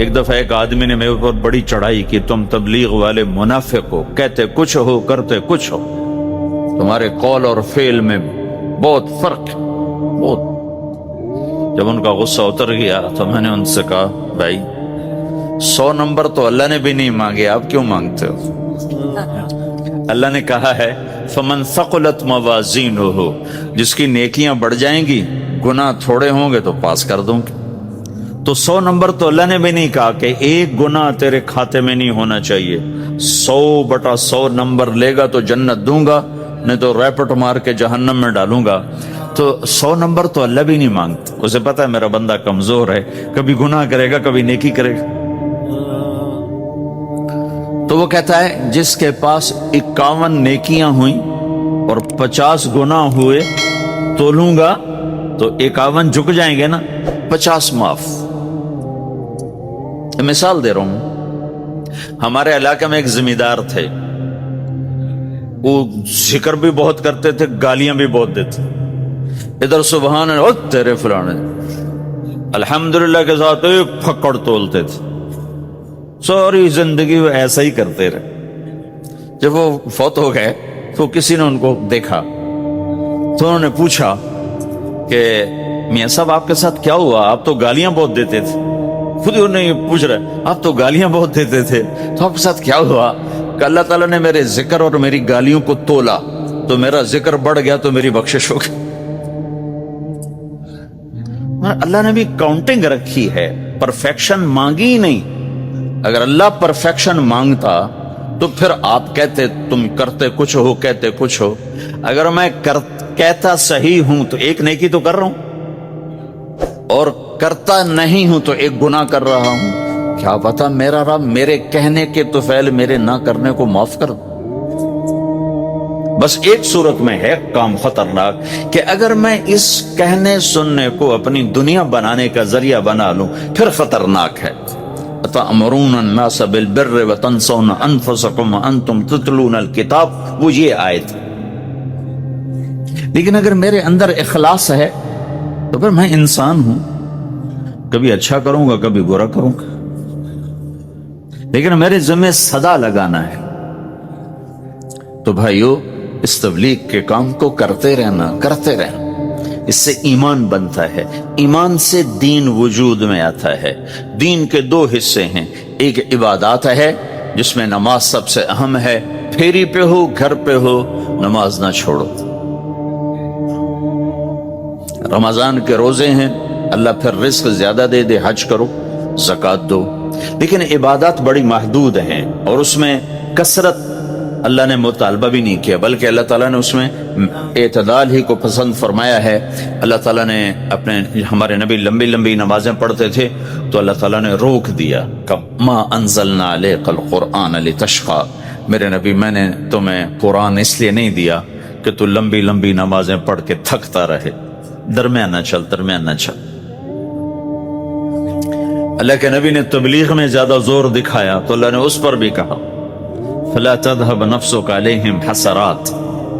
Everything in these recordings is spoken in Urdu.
ایک دفعہ ایک آدمی نے میرے اوپر بڑی چڑھائی کی، تم تبلیغ والے منافق ہو، کہتے کچھ ہو کرتے کچھ ہو، تمہارے قول اور فعل میں بہت فرق ہے، بہت۔ جب ان کا غصہ اتر گیا تو میں نے ان سے کہا بھائی 100 نمبر تو اللہ نے بھی نہیں مانگے، آپ کیوں مانگتے ہو؟ اللہ نے کہا ہے فمن ثقلت موازینہ، جس کی نیکیاں بڑھ جائیں گی گناہ تھوڑے ہوں گے تو پاس کر دوں گے۔ تو 100 نمبر تو اللہ نے بھی نہیں کہا کہ ایک گناہ تیرے کھاتے میں نہیں ہونا چاہیے، 100/100 نمبر لے گا تو جنت دوں گا، نہیں تو ریپٹ مار کے جہنم میں ڈالوں گا۔ تو 100 نمبر تو اللہ بھی نہیں مانگتا، اسے پتا ہے میرا بندہ کمزور ہے، کبھی گناہ کرے گا کبھی نیکی کرے گا۔ تو وہ کہتا ہے جس کے پاس 51 نیکیاں ہوئیں اور 50 گناہ ہوئے تولوں گا تو 51 جھک جائیں گے نا، 50 معاف۔ مثال دے رہا ہوں، ہمارے علاقے میں ایک زمیندار تھے، وہ ذکر بھی بہت کرتے تھے، گالیاں بھی بہت دیتے، ادھر سبحان اللہ تیرے فلانے، الحمدللہ کے ساتھ ایک پھکڑ تولتے تھے، ساری زندگی وہ ایسا ہی کرتے رہے۔ جب وہ فوت ہو گئے تو کسی نے ان کو دیکھا تو انہوں نے پوچھا کہ میاں صاحب آپ کے ساتھ کیا ہوا، آپ تو گالیاں بہت دیتے تھے۔ خود انہیں یہ پوچھ رہے آپ تو گالیاں بہت دیتے تھے، تو آپ کے ساتھ کیا ہوا؟ کہ اللہ تعالیٰ نے میرے ذکر اور میری گالیوں کو تولا تو میرا ذکر بڑھ گیا تو میری بخشش ہو گئی۔ اللہ نے بھی کاؤنٹنگ رکھی ہے، پرفیکشن مانگی ہی نہیں۔ اگر اللہ پرفیکشن مانگتا تو پھر آپ کہتے تم کرتے کچھ ہو کہتے کچھ ہو، اگر میں کہتا صحیح ہوں تو ایک نیکی تو کر رہا ہوں، اور کرتا نہیں ہوں تو ایک گناہ کر رہا ہوں۔ کیا پتا میرا رب میرے کہنے کے تو فعل میرے نہ کرنے کو معاف کر دو۔ بس ایک صورت میں ہے کام خطرناک کہ اگر میں اس کہنے سننے کو اپنی دنیا بنانے کا ذریعہ بنا لوں پھر خطرناک ہے۔ تأمرون الناس بالبر وتنسون انفسکم وانتم تتلون الکتاب، وہ یہ آیت۔ لیکن اگر میرے اندر اخلاص ہے تو پھر میں انسان ہوں، کبھی اچھا کروں گا کبھی برا کروں گا، لیکن میرے ذمہ صدا لگانا ہے۔ تو بھائیو اس تبلیغ کے کام کو کرتے رہنا، اس سے ایمان بنتا ہے، ایمان سے دین وجود میں آتا ہے۔ دین کے 2 حصے ہیں، ایک عبادات ہے جس میں نماز سب سے اہم ہے، پھیری پہ ہو گھر پہ ہو نماز نہ چھوڑو۔ رمضان کے روزے ہیں، اللہ پھر رزق زیادہ دے دے، حج کرو، زکوٰۃ دو، لیکن عبادات بڑی محدود ہیں اور اس میں کثرت اللہ نے مطالبہ بھی نہیں کیا، بلکہ اللہ تعالیٰ نے اس میں اعتدال ہی کو پسند فرمایا ہے۔ اللہ تعالیٰ نے ہمارے نبی لمبی لمبی نمازیں پڑھتے تھے تو اللہ تعالیٰ نے روک دیا، ما انزلنا علیک القرآن لتشقی، میرے نبی میں نے تمہیں قرآن اس لیے نہیں دیا کہ تو لمبی لمبی نمازیں پڑھ کے تھکتا رہے، درمیان نہ چل۔ اللہ کے نبی نے تبلیغ میں زیادہ زور دکھایا تو اللہ نے اس پر بھی کہا فلا تذهب نفسك عليهم حسرات،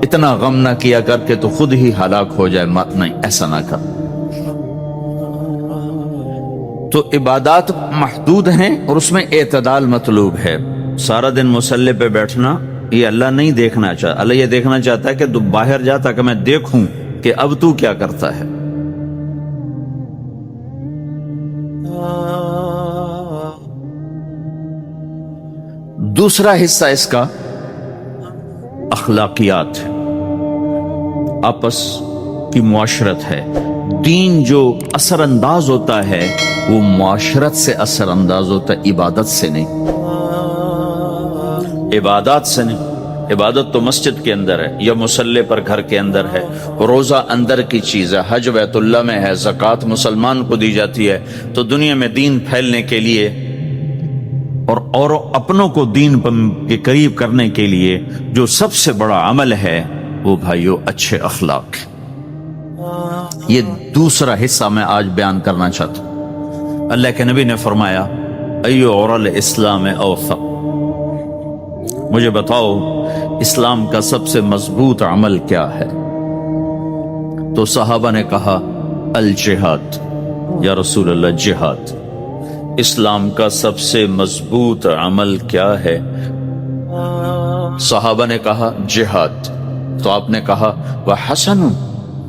اتنا غم نہ کیا کر کے تو خود ہی ہلاک ہو جائے، نہیں ایسا نہ کر۔ تو عبادات محدود ہیں اور اس میں اعتدال مطلوب ہے۔ سارا دن مصلی پہ بیٹھنا یہ اللہ نہیں دیکھنا چاہتا، اللہ یہ دیکھنا چاہتا ہے کہ تو باہر جا تاکہ میں دیکھوں کہ اب تو کیا کرتا ہے۔ دوسرا حصہ اس کا اخلاقیات ہے، آپس کی معاشرت ہے۔ دین جو اثر انداز ہوتا ہے وہ معاشرت سے اثر انداز ہوتا ہے، عبادت سے نہیں، عبادات سے نہیں۔ عبادت تو مسجد کے اندر ہے یا مصلی پر گھر کے اندر ہے، روزہ اندر کی چیز ہے، حج بیت اللہ میں ہے، زکوٰۃ مسلمان کو دی جاتی ہے۔ تو دنیا میں دین پھیلنے کے لیے اور اپنوں کو دین کے قریب کرنے کے لیے جو سب سے بڑا عمل ہے وہ بھائیو اچھے اخلاق۔ یہ دوسرا حصہ میں آج بیان کرنا چاہتا ہوں۔ اللہ کے نبی نے فرمایا ایو اور الاسلام اوثق، مجھے بتاؤ اسلام کا سب سے مضبوط عمل کیا ہے؟ تو صحابہ نے کہا الجہاد، یا رسول اللہ جہاد۔ اسلام کا سب سے مضبوط عمل کیا ہے؟ صحابہ نے کہا جہاد، تو آپ نے کہا وحسن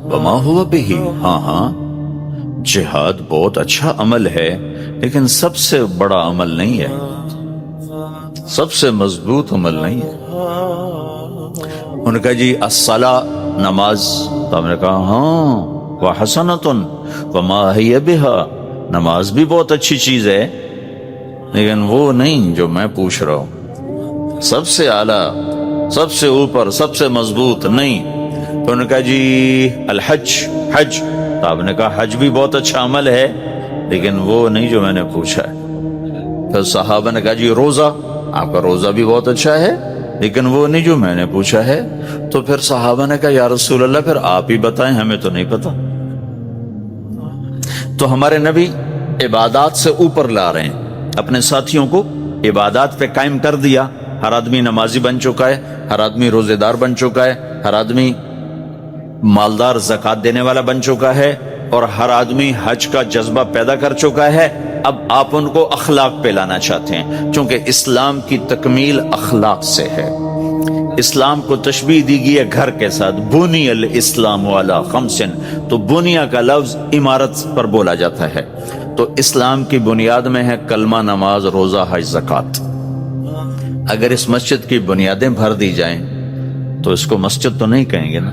وما هو به، ہاں جہاد بہت اچھا عمل ہے لیکن سب سے بڑا عمل نہیں ہے، سب سے مضبوط عمل نہیں ہے۔ انہوں نے کہا جی الصلاۃ، نماز، تو ہم نے کہا ہاں وحسنۃ وما هي بها، نماز بھی بہت اچھی چیز ہے لیکن وہ نہیں جو میں پوچھ رہا ہوں، سب سے اعلیٰ، سب سے اوپر، سب سے مضبوط نہیں۔ تو انہوں نے کہا جی الحج، حج، تو آپ نے کہا حج بھی بہت اچھا عمل ہے لیکن وہ نہیں جو میں نے پوچھا ہے۔ پھر صحابہ نے کہا جی روزہ، آپ کا روزہ بھی بہت اچھا ہے لیکن وہ نہیں جو میں نے پوچھا ہے۔ تو پھر صحابہ نے کہا یا رسول اللہ پھر آپ ہی بتائیں، ہمیں تو نہیں پتا۔ تو ہمارے نبی عبادات سے اوپر لا رہے ہیں، اپنے ساتھیوں کو عبادات پہ قائم کر دیا۔ ہر آدمی نمازی بن چکا ہے، ہر آدمی روزے دار بن چکا ہے، ہر آدمی مالدار زکوٰۃ دینے والا بن چکا ہے، اور ہر آدمی حج کا جذبہ پیدا کر چکا ہے۔ اب آپ ان کو اخلاق پہ لانا چاہتے ہیں، چونکہ اسلام کی تکمیل اخلاق سے ہے۔ اسلام کو تشبیہ دی گئی ہے گھر کے ساتھ، بنی الاسلام علی خمس، تو بنیا کا لفظ عمارت پر بولا جاتا ہے، تو اسلام کی بنیاد میں ہے کلمہ، نماز، روزہ، حج، زکوٰۃ۔ اگر اس مسجد کی بنیادیں بھر دی جائیں تو اس کو مسجد تو نہیں کہیں گے نا،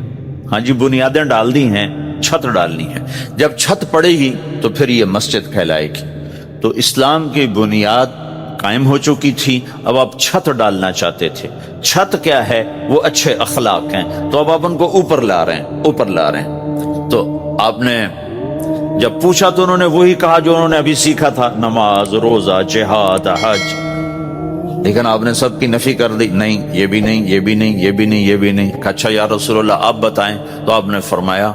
ہاں جی بنیادیں ڈال دی ہیں، چھت ڈالنی ہے، جب چھت پڑے گی تو پھر یہ مسجد کہلائے گی۔ تو اسلام کی بنیاد قائم ہو چکی تھی، اب آپ چھت ڈالنا چاہتے تھے۔ چھت کیا ہے؟ وہ اچھے اخلاق ہیں، تو اب آپ ان کو اوپر لا رہے ہیں، اوپر لا رہے ہیں۔ تو آپ نے جب پوچھا تو انہوں نے وہی کہا جو انہوں نے ابھی سیکھا تھا، نماز، روزہ، جہاد، حج، لیکن آپ نے سب کی نفی کر دی، نہیں یہ بھی نہیں، یہ بھی نہیں، یہ بھی نہیں، یہ بھی نہیں۔ اچھا یا رسول اللہ آپ بتائیں، تو آپ نے فرمایا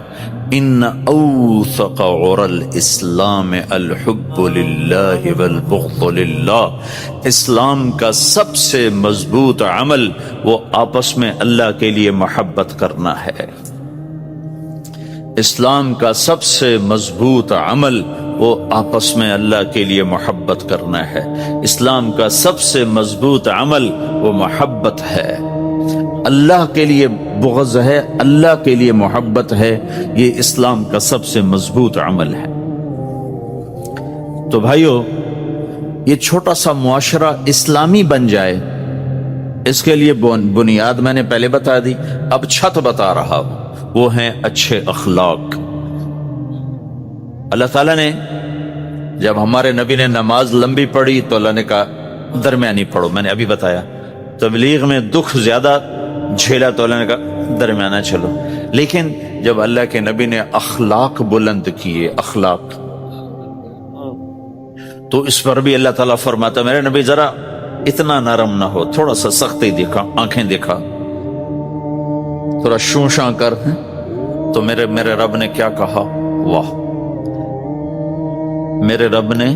ان اوثق عرى الاسلام الحب للہ والبغض للہ، اسلام کا سب سے مضبوط عمل وہ آپس میں اللہ کے لیے محبت کرنا ہے۔ اسلام کا سب سے مضبوط عمل وہ آپس میں اللہ کے لیے محبت کرنا ہے۔ اسلام کا سب سے مضبوط عمل وہ محبت ہے، اللہ کے لیے بغض ہے، اللہ کے لیے محبت ہے، یہ اسلام کا سب سے مضبوط عمل ہے۔ تو بھائیو، یہ چھوٹا سا معاشرہ اسلامی بن جائے، اس کے لیے بنیاد میں نے پہلے بتا دی، اب چھت بتا رہا ہوں، وہ ہیں اچھے اخلاق۔ اللہ تعالیٰ نے جب ہمارے نبی نے نماز لمبی پڑھی تو اللہ نے کہا درمیانی پڑھو، میں نے ابھی بتایا۔ تبلیغ میں دکھ زیادہ جھیلا تو اللہ نے کہا درمیانہ چلو، لیکن جب اللہ کے نبی نے اخلاق بلند کیے، اخلاق، تو اس پر بھی اللہ تعالیٰ فرماتا میرے نبی ذرا اتنا نرم نہ ہو، تھوڑا سا سختی دکھا، آنکھیں دکھا، تھوڑا شوشاں کر۔ تو میرے رب نے کیا کہا؟ واہ، میرے رب نے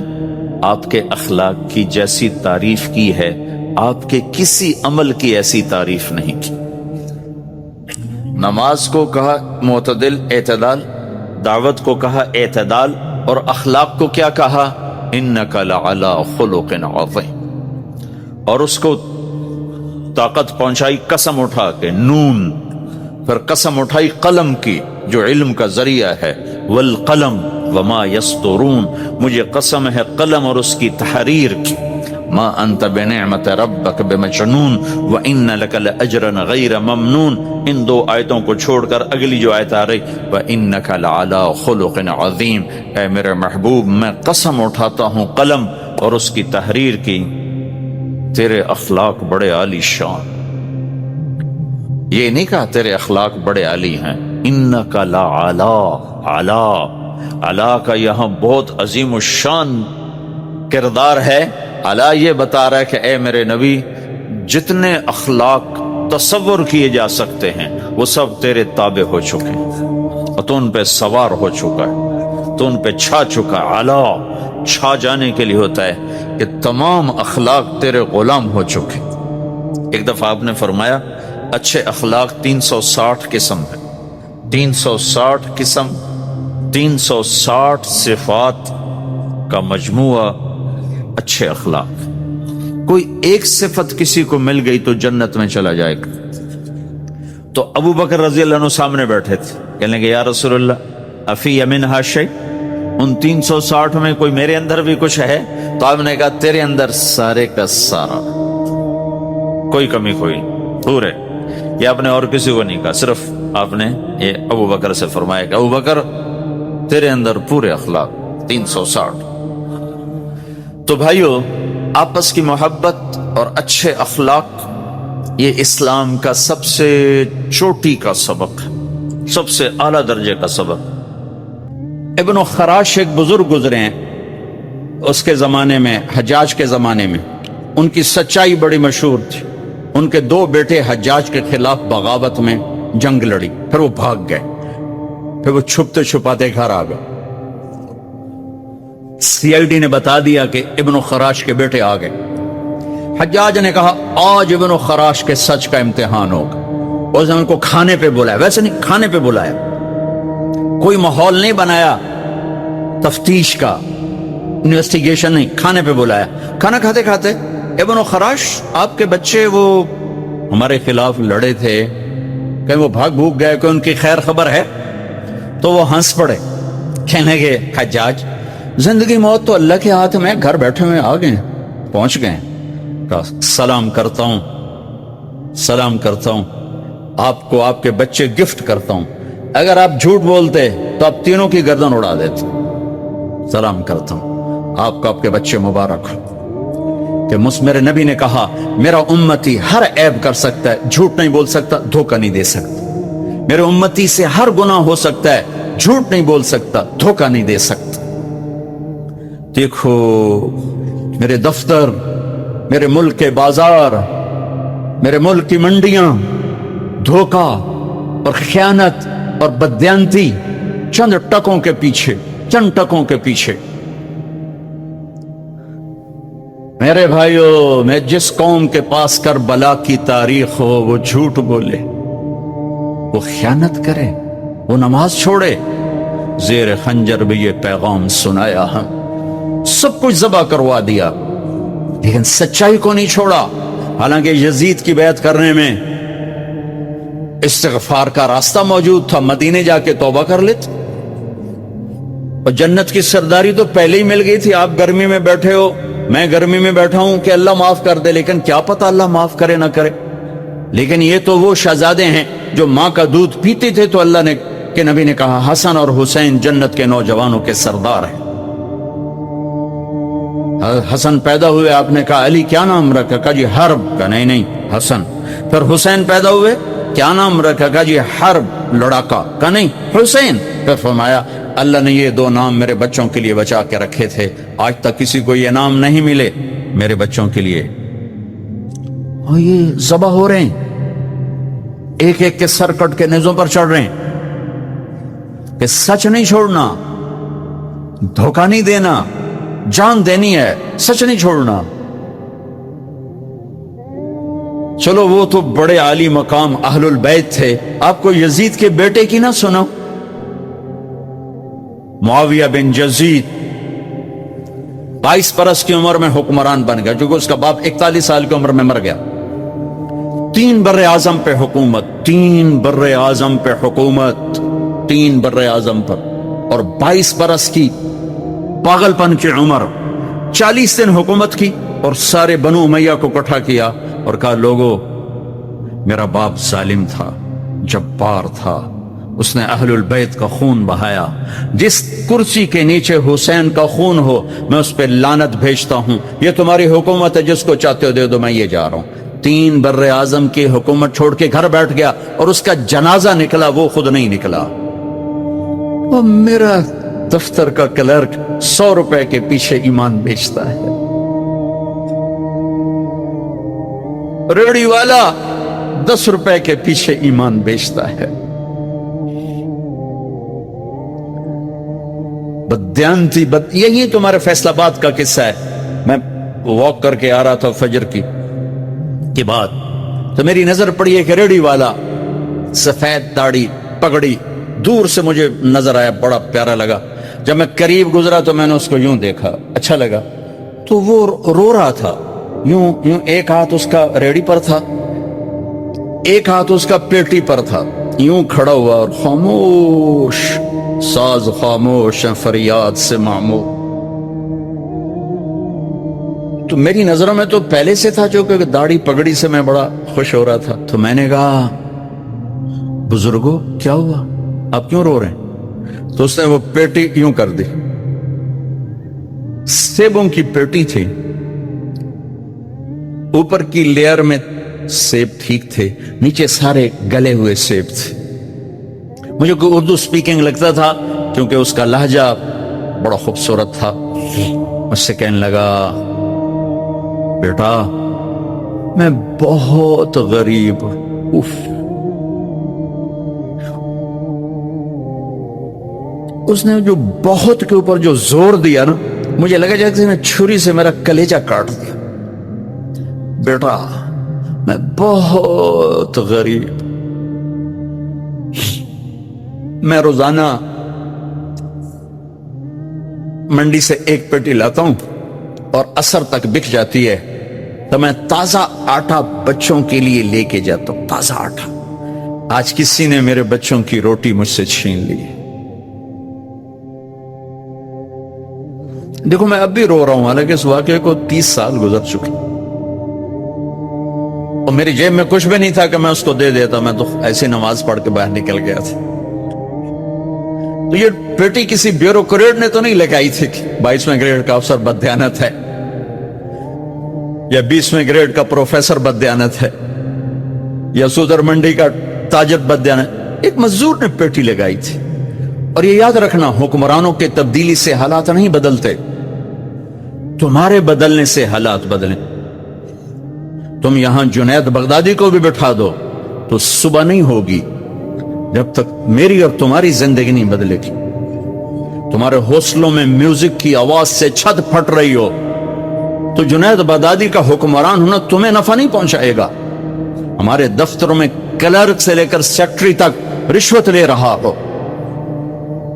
آپ کے اخلاق کی جیسی تعریف کی ہے، آپ کے کسی عمل کی ایسی تعریف نہیں کی۔ نماز کو کہا معتدل، اعتدال، دعوت کو کہا اعتدال، اور اخلاق کو کیا کہا؟ انک لعلی خلق عظیم، اور اس کو طاقت پہنچائی قسم اٹھا کے، نون، پھر قسم اٹھائی قلم کی جو علم کا ذریعہ ہے، والقلم وما یسطرون، مجھے قسم ہے قلم اور اس کی تحریر کی، ما انت بنعمت ربک بمجنون وان لک لاجرا غیر ممنون۔ ان دو آیتوں کو چھوڑ کر اگلی جو آیت آ رہی وانک لعلی خلق عظیم، اے میرے محبوب میں قسم اٹھاتا ہوں قلم اور اس کی تحریر کی، تیرے اخلاق بڑے عالی شان۔ یہ نہیں کہا تیرے اخلاق بڑے عالی ہیں، انک لعلی، علا، علا کا یہاں بہت عظیم الشان کردار ہے۔ علا یہ بتا رہا ہے کہ اے میرے نبی، جتنے اخلاق تصور کیے جا سکتے ہیں وہ سب تیرے تابع ہو چکے ہیں، اور تو ان پہ سوار ہو چکا ہے، تو ان پہ چھا چکا ہے۔ علا چھا جانے کے لیے ہوتا ہے کہ تمام اخلاق تیرے غلام ہو چکے۔ ایک دفعہ آپ نے فرمایا اچھے اخلاق 360 قسم ہے، 360 قسم، 360 صفات کا مجموعہ اچھے اخلاق. کوئی ایک صفت کسی کو مل گئی تو جنت میں چلا جائے گا. تو ابو بکر رضی اللہ عنہ سامنے بیٹھے تھے, کہنے لگے یا رسول اللہ افی منہا شیء, ان 360 میں کوئی میرے اندر بھی کچھ ہے؟ تو آپ نے کہا تیرے اندر سارے کا سارا, کوئی کمی کوئی پورے. یہ آپ نے اور کسی کو نہیں کہا, صرف آپ نے یہ ابو بکر سے فرمایا کہ ابو بکر تیرے اندر پورے اخلاق 360. تو بھائیو, آپس کی محبت اور اچھے اخلاق یہ اسلام کا سب سے چوٹی کا سبق, سب سے اعلیٰ درجے کا سبق. ابن خراش ایک بزرگ گزرے ہیں, اس کے زمانے میں, حجاج کے زمانے میں, ان کی سچائی بڑی مشہور تھی. ان کے 2 بیٹے حجاج کے خلاف بغاوت میں جنگ لڑی, پھر وہ بھاگ گئے, پھر وہ چھپتے چھپاتے گھر آ گئے. CID نے بتا دیا کہ ابن خراش کے بیٹے آ گئے. حجاج نے کہا آج ابن خراش کے سچ کا امتحان ہوگا. اس نے ان کو کھانے پہ بلایا, ویسے نہیں, کھانے پہ بلایا, کوئی ماحول نہیں بنایا تفتیش کا, انویسٹیگیشن نہیں, کھانے پہ بلایا. کھانا کھاتے کھاتے ابن خراش آپ کے بچے وہ ہمارے خلاف لڑے تھے, کہ وہ بھاگ بھوگ گئے, کہ ان کی خیر خبر ہے؟ تو وہ ہنس پڑے, کہنے لگے حجاج زندگی موت تو اللہ کے ہاتھ میں, گھر بیٹھے ہوئے آ گئے, پہنچ گئے. کہا سلام کرتا ہوں, سلام کرتا ہوں, آپ کو آپ کے بچے گفٹ کرتا ہوں. اگر آپ جھوٹ بولتے تو آپ تینوں کی گردن اڑا دیتے. سلام کرتا ہوں, آپ کو آپ کے بچے مبارک ہو. کہ میرے نبی نے کہا میرا امتی ہر عیب کر سکتا ہے, جھوٹ نہیں بول سکتا, دھوکہ نہیں دے سکتا. میرے امتی سے ہر گناہ ہو سکتا ہے, جھوٹ نہیں بول سکتا, دھوکہ نہیں دے سکتا. دیکھو میرے دفتر, میرے ملک کے بازار, میرے ملک کی منڈیاں, دھوکہ اور خیانت اور بددیانتی چند ٹکوں کے پیچھے, چند ٹکوں کے پیچھے. میرے بھائیو, میں جس قوم کے پاس کربلا کی تاریخ ہو وہ جھوٹ بولے, وہ خیانت کرے, وہ نماز چھوڑے, زیر خنجر بھی یہ پیغام سنایا ہم, سب کچھ ذبح کروا دیا, لیکن سچائی کو نہیں چھوڑا. حالانکہ یزید کی بیعت کرنے میں استغفار کا راستہ موجود تھا, مدینے جا کے توبہ کر لیتے, اور جنت کی سرداری تو پہلے ہی مل گئی تھی. آپ گرمی میں بیٹھے ہو, میں گرمی میں بیٹھا ہوں کہ اللہ معاف کر دے, لیکن کیا پتہ اللہ معاف کرے نہ کرے. لیکن یہ تو وہ شہزادے ہیں جو ماں کا دودھ پیتے تھے, تو اللہ نے کہ نبی نے کہا حسن اور حسین جنت کے نوجوانوں کے سردار ہیں. حسن پیدا ہوئے, آپ نے کہا علی کیا نام رکھا؟ کہا جی حرب. کہا نہیں نہیں حسن. پھر حسین پیدا ہوئے, کیا نام رکھا؟ کہا جی حرب, لڑاکا. کہا نہیں حسین. پھر فرمایا اللہ نے یہ 2 نام میرے بچوں کے لیے بچا کے رکھے تھے, آج تک کسی کو یہ نام نہیں ملے میرے بچوں کے لیے. اور یہ ذبح ہو رہے ہیں, ایک ایک کے سر کٹ کے نیزوں پر چڑھ رہے ہیں, کہ سچ نہیں چھوڑنا, دھوکہ نہیں دینا, جان دینی ہے, سچ نہیں چھوڑنا. چلو وہ تو بڑے عالی مقام اہل البیت تھے, آپ کو یزید کے بیٹے کی نہ سنو, معاویہ بن یزید 22 برس کی عمر میں حکمران بن گیا, کیونکہ اس کا باپ 41 سال کی عمر میں مر گیا. 3 بر اعظم پہ حکومت, 3 بر اعظم پہ حکومت, 3 بر اعظم پر, اور 22 برس کی پاگل پن کی عمر. 40 دن حکومت کی اور سارے بنو امیہ کو اکٹھا کیا اور کہا لوگو میرا باپ ظالم تھا, جبار تھا, اس نے اہل البیت کا خون بہایا, جس کرسی کے نیچے حسین کا خون ہو میں اس پہ لعنت بھیجتا ہوں. یہ تمہاری حکومت ہے, جس کو چاہتے ہو دے دو, میں یہ جا رہا ہوں. 3 بر اعظم کی حکومت چھوڑ کے گھر بیٹھ گیا, اور اس کا جنازہ نکلا, وہ خود نہیں نکلا. وہ میرا دفتر کا کلرک 100 روپے کے پیچھے ایمان بیچتا ہے, ریڑھی والا 10 روپے کے پیچھے ایمان بیچتا ہے. بددیانتی یہی تمہارے فیصل آباد کا قصہ ہے. میں واک کر کے آ رہا تھا فجر کی بعد, تو میری نظر پڑی ایک ریڑھی والا, سفید داڑھی, پگڑی, دور سے مجھے نظر آیا, بڑا پیارا لگا. جب میں قریب گزرا تو میں نے اس کو یوں دیکھا, اچھا لگا. تو وہ رو رہا تھا، یوں یوں ایک ہاتھ اس کا ریڑی پر تھا، ایک ہاتھ اس کا پیٹی پر تھا، یوں کھڑا ہوا اور خاموش، ساز خاموش، فریاد سے معمور۔ تو میری نظروں میں تو پہلے سے تھا، جو کہ داڑھی پگڑی سے میں بڑا خوش ہو رہا تھا۔ تو میں نے کہا بزرگو کیا ہوا، آپ کیوں رو رہے ہیں؟ تو اس نے وہ پیٹی یوں کر دی، سیبوں کی پیٹی تھی، اوپر کی لیئر میں سیب ٹھیک تھے، نیچے سارے گلے ہوئے سیب تھے۔ مجھے کوئی اردو سپیکنگ لگتا تھا کیونکہ اس کا لہجہ بڑا خوبصورت تھا۔ مجھ سے کہنے لگا بیٹا میں بہت غریب، اس نے جو بہت کے اوپر جو زور دیا نا، مجھے لگا جیسے میں چھری سے میرا کلیجہ کاٹ دیا۔ بیٹا میں بہت غریب، میں روزانہ منڈی سے ایک پیٹی لاتا ہوں اور عصر تک بک جاتی ہے، تو میں تازہ آٹا بچوں کے لیے لے کے جاتا ہوں، تازہ آٹا۔ آج کسی نے میرے بچوں کی روٹی مجھ سے چھین لی۔ دیکھو میں اب بھی رو رہا ہوں، حالانکہ اس واقعے کو 30 سال گزر چکے، اور میری جیب میں کچھ بھی نہیں تھا کہ میں اس کو دے دیتا، میں تو ایسی نماز پڑھ کے باہر نکل گیا تھا۔ تو یہ پیٹی کسی بیوروکریٹ نے تو نہیں لے کے آئی تھی کہ 22ویں گریڈ کا افسر بددیانت ہے یا 20ویں گریڈ کا پروفیسر بددیانت ہے یا صدر منڈی کا تاجر بددیانت، ایک مزدور نے پیٹی لگائی تھی۔ اور یہ یاد رکھنا، حکمرانوں کے تبدیلی سے حالات نہیں بدلتے، تمہارے بدلنے سے حالات بدلیں۔ تم یہاں جنید بغدادی کو بھی بٹھا دو تو صبح نہیں ہوگی جب تک میری اور تمہاری زندگی نہیں بدلے گی۔ تمہارے حوصلوں میں میوزک کی آواز سے چھت پھٹ رہی ہو تو جنید بغدادی کا حکمران ہونا تمہیں نفع نہیں پہنچائے گا۔ ہمارے دفتروں میں کلرک سے لے کر سیکٹری تک رشوت لے رہا ہو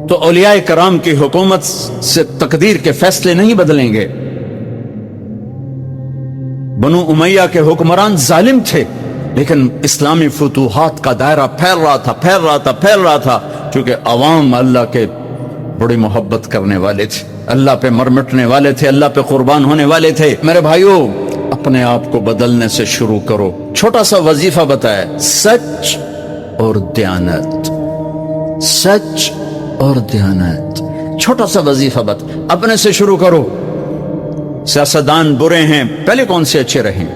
تو اولیاء کرام کی حکومت سے تقدیر کے فیصلے نہیں بدلیں گے۔ بنو امیہ کے حکمران ظالم تھے، لیکن اسلامی فتوحات کا دائرہ پھیل رہا تھا چونکہ عوام اللہ کے بڑی محبت کرنے والے تھے، اللہ پہ مرمٹنے والے تھے، اللہ پہ قربان ہونے والے تھے۔ میرے بھائیوں، اپنے آپ کو بدلنے سے شروع کرو۔ چھوٹا سا وظیفہ بتایا، سچ اور دیانت، سچ اور دیانت، چھوٹا سا وظیفہ اپنے سے شروع کرو۔ سیاستدان برے ہیں، پہلے کون سے اچھے رہیں؟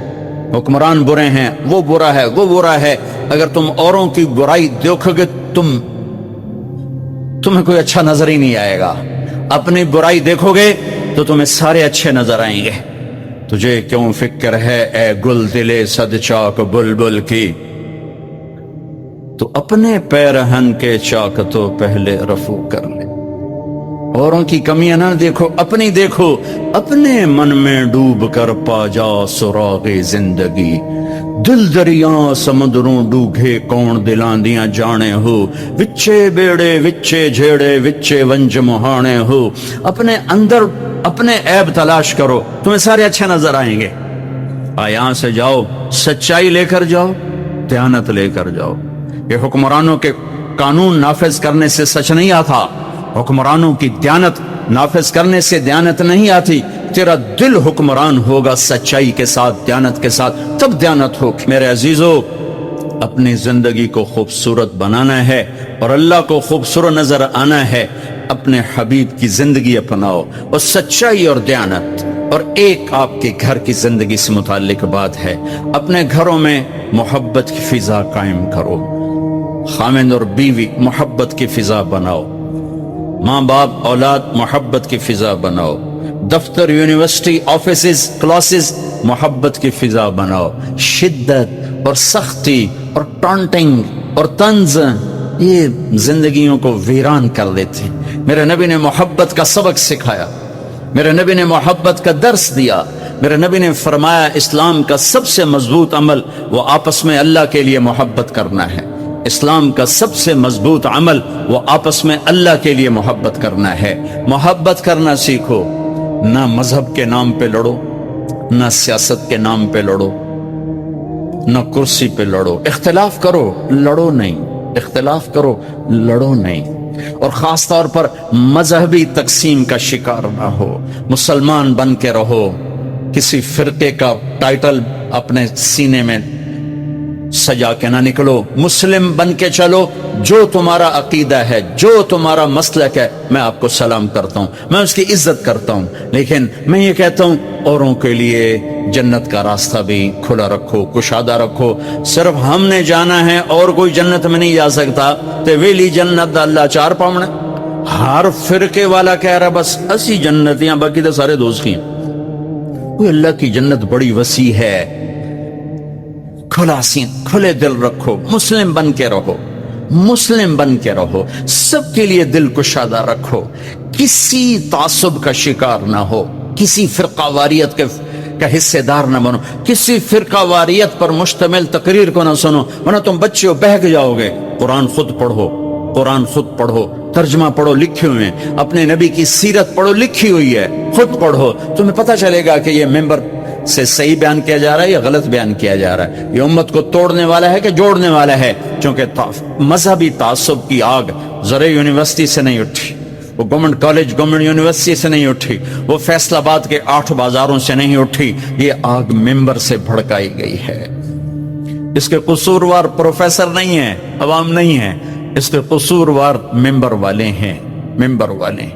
حکمران برے ہیں، وہ برا ہے، وہ برا ہے۔ اگر تم اوروں کی برائی دیکھو گے تمہیں کوئی اچھا نظر ہی نہیں آئے گا۔ اپنی برائی دیکھو گے تو تمہیں سارے اچھے نظر آئیں گے۔ تجھے کیوں فکر ہے اے گل دلے صد چاک بلبل کی، تو اپنے پیرہن کے چاک تو پہلے رفو کر لے۔ اوروں کی کمیاں نہ دیکھو، اپنی دیکھو۔ اپنے من میں ڈوب کر پا جا سراغ زندگی، دل دریاں سمندروں ڈوگے کون دلاں دیاں جانے ہو، وچے بیڑے وچے جھیڑے وچے ونج مہانے ہو۔ اپنے اندر اپنے عیب تلاش کرو، تمہیں سارے اچھے نظر آئیں گے۔ یہاں سے جاؤ، سچائی لے کر جاؤ، دیانت لے کر جاؤ۔ یہ حکمرانوں کے قانون نافذ کرنے سے سچ نہیں آتا، حکمرانوں کی دیانت نافذ کرنے سے دیانت نہیں آتی۔ تیرا دل حکمران ہوگا سچائی کے ساتھ، دیانت کے ساتھ، تب دیانت ہوگی۔ میرے عزیزو، اپنی زندگی کو خوبصورت بنانا ہے اور اللہ کو خوبصورت نظر آنا ہے۔ اپنے حبیب کی زندگی اپناؤ اور سچائی اور دیانت۔ اور ایک آپ کے گھر کی زندگی سے متعلق بات ہے، اپنے گھروں میں محبت کی فضا قائم کرو۔ خاوند اور بیوی محبت کی فضا بناؤ، ماں باپ اولاد محبت کی فضا بناؤ، دفتر یونیورسٹی آفیسز کلاسز محبت کی فضا بناؤ۔ شدت اور سختی اور ٹانٹنگ اور طنز یہ زندگیوں کو ویران کر دیتے ہیں۔ میرے نبی نے محبت کا سبق سکھایا، میرے نبی نے محبت کا درس دیا۔ میرے نبی نے فرمایا اسلام کا سب سے مضبوط عمل وہ آپس میں اللہ کے لیے محبت کرنا ہے۔ اسلام کا سب سے مضبوط عمل وہ آپس میں اللہ کے لیے محبت کرنا ہے۔ محبت کرنا سیکھو، نہ مذہب کے نام پہ لڑو، نہ سیاست کے نام پہ لڑو، نہ کرسی پہ لڑو. اختلاف کرو، لڑو نہیں. اختلاف کرو، لڑو نہیں. اور خاص طور پر مذہبی تقسیم کا شکار نہ ہو. مسلمان بن کے رہو، کسی فرقے کا ٹائٹل اپنے سینے میں سجا کے نہ نکلو. مسلم بن کے چلو. جو تمہارا عقیدہ ہے، جو تمہارا مسلک ہے، میں آپ کو سلام کرتا ہوں، میں اس کی عزت کرتا ہوں. لیکن میں یہ کہتا ہوں اوروں کے لیے جنت کا راستہ بھی کھلا رکھو، کشادہ رکھو. صرف ہم نے جانا ہے، اور کوئی جنت میں نہیں جا سکتا. تے ویلی جنت دا اللہ چار پاؤنے. ہر فرقے والا کہہ رہا بس اسی جنتیاں، باقی تو سارے دوست کی. اللہ کی جنت بڑی وسیع ہے. کھلا سین، کھلے دل رکھو. مسلم بن کے رہو، مسلم بن کے رہو. سب کے لیے دل کشادہ رکھو. کسی تعصب کا شکار نہ ہو. کسی فرقہ واریت کا حصے دار نہ بنو. کسی فرقہ واریت پر مشتمل تقریر کو نہ سنو، ورنہ تم بچے بہک جاؤ گے. قرآن خود پڑھو، قرآن خود پڑھو. ترجمہ پڑھو، لکھے ہوئے ہیں. اپنے نبی کی سیرت پڑھو، لکھی ہوئی ہے. خود پڑھو، تمہیں پتہ چلے گا کہ یہ ممبر سے صحیح بیان کیا جا رہا ہے یا غلط بیان کیا جا رہا ہے. یہ امت کو توڑنے والا ہے کہ جوڑنے والا ہے. چونکہ مذہبی تعصب کی آگ زرعی یونیورسٹی سے نہیں اٹھی، وہ گورنمنٹ کالج، گورنمنٹ یونیورسٹی سے نہیں اٹھی، وہ فیصل آباد کے 8 بازاروں سے نہیں اٹھی. یہ آگ ممبر سے بھڑکائی گئی ہے. اس کے قصوروار پروفیسر نہیں ہیں، عوام نہیں ہیں. اس کے قصوروار ممبر والے ہیں. ممبر والے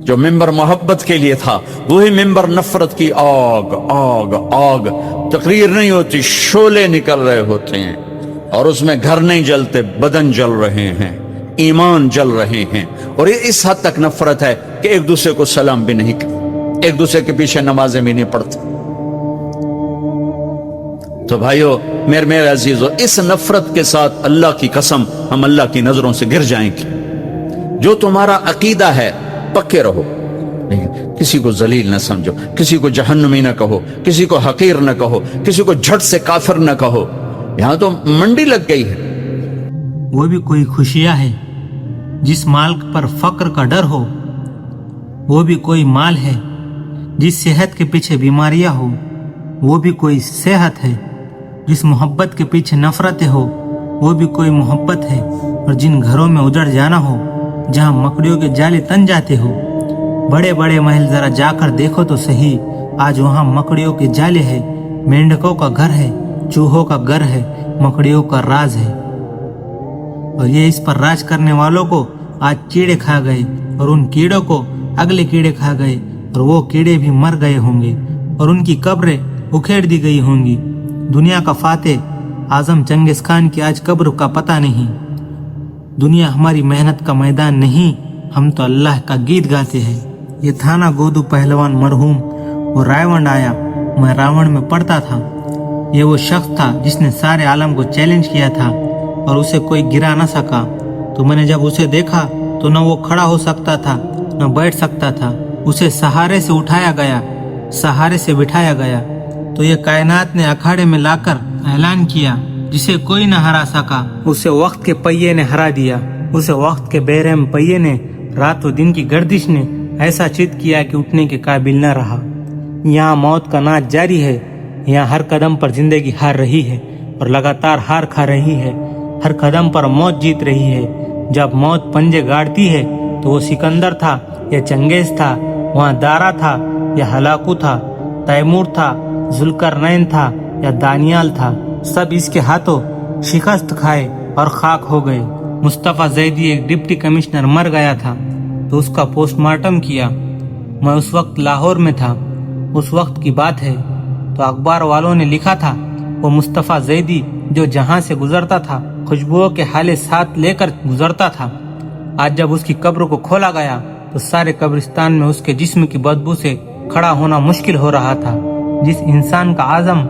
جو ممبر محبت کے لیے تھا، وہی ممبر نفرت کی آگ آگ آگ. تقریر نہیں ہوتی، شعلے نکل رہے ہوتے ہیں، اور اس میں گھر نہیں جلتے، بدن جل رہے ہیں، ایمان جل رہے ہیں. اور یہ اس حد تک نفرت ہے کہ ایک دوسرے کو سلام بھی نہیں کرتے، ایک دوسرے کے پیچھے نمازیں بھی نہیں پڑھتے. تو بھائیو، میرے عزیزو، اس نفرت کے ساتھ اللہ کی قسم ہم اللہ کی نظروں سے گر جائیں گے. جو تمہارا عقیدہ ہے پکے رہو. کسی کو ذلیل نہ سمجھو، کسی کو جہنمی نہ کہو، کسی کو حقیر نہ کہو، کسی کو جھٹ سے کافر نہ کہو. یہاں تو منڈی لگ گئی ہے. وہ بھی کوئی خوشیاں ہے جس مال پر فقر کا ڈر ہو. وہ بھی کوئی مال ہے جس صحت کے پیچھے بیماریاں ہو. وہ بھی کوئی صحت ہے جس محبت کے پیچھے نفرتیں ہو. وہ بھی کوئی محبت ہے. اور جن گھروں میں اجڑ جانا ہو، جہاں مکڑیوں کے جالے تن جاتے ہو. بڑے بڑے محل ذرا جا کر دیکھو تو صحیح، آج وہاں مکڑیوں کے جالے ہے. مینڈکوں کا گھر ہے، چوہوں کا گھر ہے، مکڑیوں کا راز ہے. اور یہ اس پر راج کرنے والوں کو آج کیڑے کھا گئے، اور ان کیڑوں کو اگلے کیڑے کھا گئے، اور وہ کیڑے بھی مر گئے ہوں گے، اور ان کی قبریں اکھیڑ دی گئی ہوں گی. دنیا کا فاتح اعظم چنگیز خان کی آج قبر کا پتہ نہیں. دنیا ہماری محنت کا میدان نہیں، ہم تو اللہ کا گیت گاتے ہیں. یہ تھا نا گودو پہلوان مرحوم، وہ رائیونڈ آیا، میں راون میں پڑھتا تھا. یہ وہ شخص تھا جس نے سارے عالم کو چیلنج کیا تھا اور اسے کوئی گرا نہ سکا. تو میں نے جب اسے دیکھا تو نہ وہ کھڑا ہو سکتا تھا نہ بیٹھ سکتا تھا. اسے سہارے سے اٹھایا گیا، سہارے سے بٹھایا گیا. تو یہ کائنات نے اکھاڑے میں لا کر اعلان کیا، جسے کوئی نہ ہرا سکا اسے وقت کے پہیے نے ہرا دیا. اسے وقت کے بے رحم پہیے نے، رات و دن کی گردش نے ایسا چت کیا کہ اٹھنے کے قابل نہ رہا. یہاں موت کا ناچ جاری ہے. یہاں ہر قدم پر زندگی ہار رہی ہے اور لگاتار ہار کھا رہی ہے. ہر قدم پر موت جیت رہی ہے. جب موت پنجے گاڑتی ہے تو وہ سکندر تھا یا چنگیز تھا، وہاں دارا تھا یا ہلاکو تھا، تیمور تھا، ذوالقرنین تھا یا دانیال تھا، سب اس کے ہاتھوں شکست کھائے اور خاک ہو گئے. مصطفیٰ زیدی ایک ڈپٹی کمشنر مر گیا تھا تو اس کا پوسٹ مارٹم کیا. میں اس وقت لاہور میں تھا. اس وقت کی بات ہے. تو اخبار والوں نے لکھا تھا وہ مصطفیٰ زیدی جو جہاں سے گزرتا تھا خوشبوؤں کے حالے ساتھ لے کر گزرتا تھا. آج جب اس کی قبر کو کھولا گیا تو سارے قبرستان میں اس کے جسم کی بدبو سے کھڑا ہونا مشکل ہو رہا تھا. جس انسان کا عزم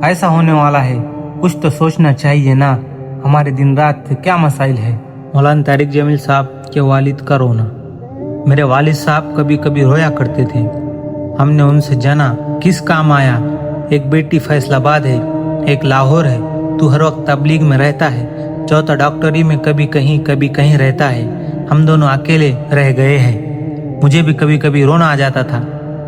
ایسا ہونے والا ہے، کچھ تو سوچنا چاہیے نا ہمارے دن رات کیا مسائل ہے. مولانا طارق جمیل صاحب کے والد کا رونا. میرے والد صاحب کبھی کبھی رویا کرتے تھے. ہم نے ان سے جانا کس کام آیا. ایک بیٹی فیصل آباد ہے، ایک لاہور ہے. تو ہر وقت تبلیغ میں رہتا ہے، چوتھا ڈاکٹری میں کبھی کہیں رہتا ہے. ہم دونوں اکیلے رہ گئے ہیں. مجھے بھی کبھی کبھی رونا آ جاتا تھا.